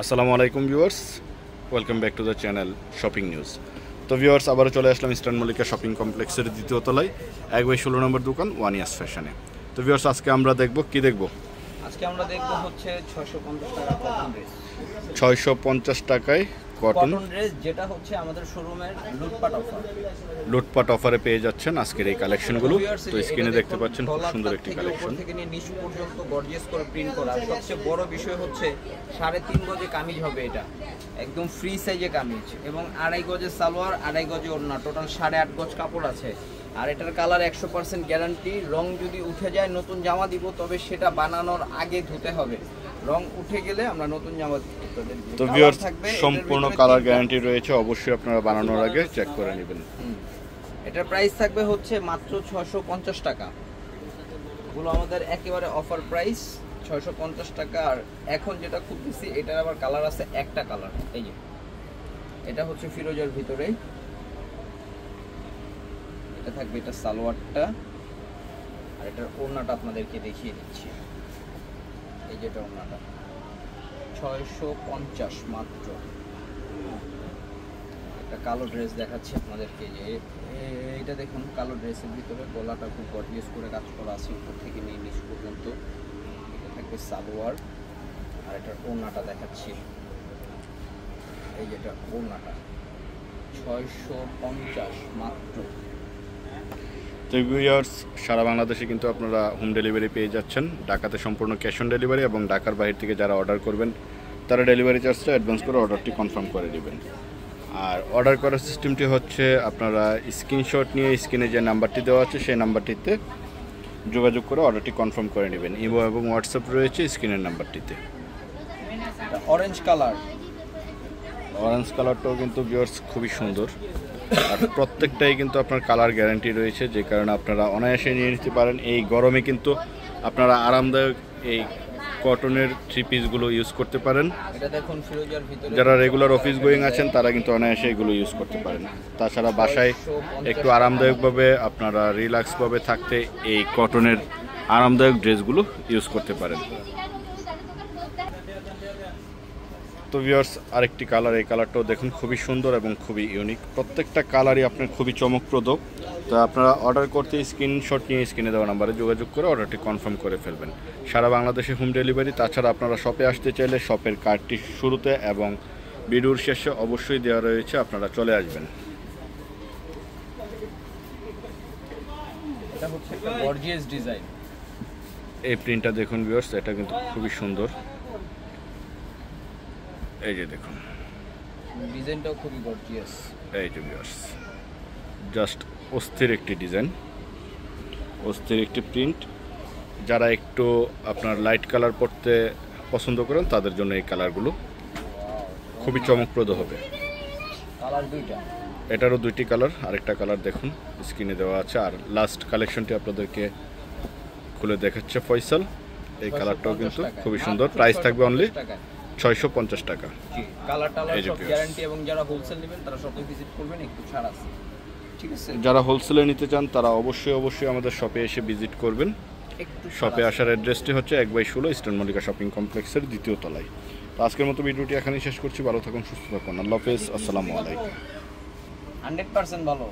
আসসালামু আলাইকুম viewers, welcome back to the channel shopping news. তো ভিউয়ার্স, আবারও চলে আসলাম ইস্টার্ন মল্লিকা শপিং কমপ্লেক্সের দ্বিতীয় তলায় 1/16 নম্বর দোকান ওয়ান ইয়ার্স ফ্যাশনে। তো ভিউয়ার্স, আজকে আমরা দেখব কি দেখব। আজকে আমরা দেখব হচ্ছে 650 টাকা কটন ড্রেস। 650 টাকায় কটন ড্রেস, যেটা হচ্ছে আমাদের শোরুমের লুটপাট অফার। লুটপাট অফারে পেয়ে যাচ্ছেন আজকের এই কালেকশনগুলো। তো স্ক্রিনে দেখতে পাচ্ছেন খুব সুন্দর একটি কালেকশন। থেকে নিয়ে নিচ পর্যন্ত গর্জিয়াস করে প্রিন্ট করা। সবচেয়ে বড় বিষয় হচ্ছে 3.5 গজে কামিজ হবে এটা, একদম ফ্রি সাইজে কামিজ, এবং 2.5 গজে সালোয়ার, 2.5 গজে ওড়না, টোটাল 8.5 গজ কাপড় আছে। আর এটার কালার 100% গ্যারান্টি। রং যদি উঠে যায় নতুন জামা দিব, তবে সেটা বানানোর আগে ধুতে হবে। রং উঠে গেলে আমরা নতুন জামা দিব। তো ভিউয়ার্স, সম্পূর্ণ কালার গ্যারান্টি রয়েছে, অবশ্যই আপনারা বানানোর আগে চেক করে নেবেন। এটার প্রাইস থাকবে হচ্ছে মাত্র 650 টাকা। এগুলো আমাদের একেবারে অফার প্রাইস 650 টাকা। আর এখন যেটা খুব বেশি, এটার আবার কালার আছে, একটা কালার, এই যে এটা হচ্ছে ফিরোজের ভিতরে। এটা থাকবে, এটা সালোয়ারটা, আর এটার ওড়নাটা আপনাদেরকে দেখিয়ে দিচ্ছি। এই যে এটা ওড়নাটা 650 মাত্র। একটা কালো ড্রেস দেখাচ্ছি আপনাদেরকে, যে এইটা দেখুন, কালো ড্রেসের ভিতরে গলাটা খুব গর্জিয়াস করে কাজ করা আছে, উপর থেকে নিয়ে নিচ পর্যন্ত। এটা থাকবে সালোয়ার, আর এটার ওড়নাটা দেখাচ্ছি। এই যেটা ওড়নাটা 650 মাত্র। তো ভিউয়ার্স, সারা বাংলাদেশে কিন্তু আপনারা হোম ডেলিভারি পেয়ে যাচ্ছেন। ঢাকাতে সম্পূর্ণ ক্যাশ অন ডেলিভারি, এবং ঢাকার বাইরে থেকে যারা অর্ডার করবেন তারা ডেলিভারি চার্জটা অ্যাডভান্স করে অর্ডারটি কনফার্ম করে দেবেন। আর অর্ডার করার সিস্টেমটি হচ্ছে, আপনারা স্ক্রিনশট নিয়ে স্ক্রিনে যে নাম্বারটি দেওয়া আছে সেই নাম্বারটিতে যোগাযোগ করে অর্ডারটি কনফার্ম করে নেবেন। ইমো এবং হোয়াটসঅ্যাপ রয়েছে স্ক্রিনের নাম্বারটিতে। অরেঞ্জ কালার, অরেঞ্জ কালারটাও কিন্তু ভিউয়ার্স খুবই সুন্দর। আর প্রত্যেকটাই কিন্তু আপনার কালার গ্যারান্টি রয়েছে, যে কারণে আপনারা অনায়াসে নিয়ে নিতে পারেন। এই গরমে কিন্তু আপনারা আরামদায়ক এই কটনের থ্রি পিসগুলো ইউজ করতে পারেন। এটা দেখুন ফিরোজার ভিতরে। যারা রেগুলার অফিস গোয়িং আছেন তারা কিন্তু অনায়াসে এগুলো ইউজ করতে পারেন। তাছাড়া বাসায় একটু আরামদায়কভাবে, আপনারা রিল্যাক্সভাবে থাকতে এই কটনের আরামদায়ক ড্রেসগুলো ইউজ করতে পারেন। তো ভিউয়ার্স, আরেকটি কালার, এই কালারটাও দেখুন খুবই সুন্দর এবং খুবই ইউনিক। প্রত্যেকটা কালারই আপনার খুবই চমকপ্রদ। তো আপনারা অর্ডার করতে স্ক্রিনশট নিয়ে স্ক্রিনে দেওয়া নাম্বারে যোগাযোগ করে অর্ডারটি কনফার্ম করে ফেলবেন। সারা বাংলাদেশে হোম ডেলিভারি। তাছাড়া আপনারা শপে আসতে চাইলে শপের কার্ডটি শুরুতে এবং ভিডিওর শেষে অবশ্যই দেওয়া রয়েছে, আপনারা চলে আসবেন। এটা হচ্ছে একটা গর্জিয়াস ডিজাইন। এই প্রিন্টটা দেখুন ভিউয়ার্স, এটা কিন্তু খুবই সুন্দর। এই যে দেখুন, ডিজাইনটাও খুবই গর্জিয়াস। এই যে ভিউয়ার্স, জাস্ট অস্থির একটি ডিজাইন, অস্থির একটি প্রিন্ট। যারা একটু আপনার লাইট কালার পরতে পছন্দ করেন তাদের জন্য এই কালারগুলো খুবই চমকপ্রদ হবে। কালার দুইটা, এটারও দুইটি কালার, আরেকটা কালার দেখুন স্ক্রিনে দেওয়া আছে। আর লাস্ট কালেকশনটি আপনাদেরকে খুলে দেখাচ্ছে ফয়সাল। এই কালারটাও কিন্তু খুবই সুন্দর। প্রাইস থাকবে অনলি 650 টাকা। কালার টালার সব গ্যারান্টি, এবং যারা হোলসেল নেবেন তারা শপে ভিজিট করবেন, একটু ছাড় আছে, ঠিক আছে? যারা হোলসেলে নিতে চান তারা অবশ্যই আমাদের শপে এসে ভিজিট করবেন। শপে আসার অ্যাড্রেসটি হচ্ছে 1/16 ইস্টার্ন মল্লিকা শপিং কমপ্লেক্সের দ্বিতীয় তলায়। তো আজকের মতো ভিডিওটি এখানেই শেষ করছি। ভালো থাকুন, সুস্থ থাকুন। আল্লাহ হাফেজ, আসসালামু আলাইকুম। 100% ভালো।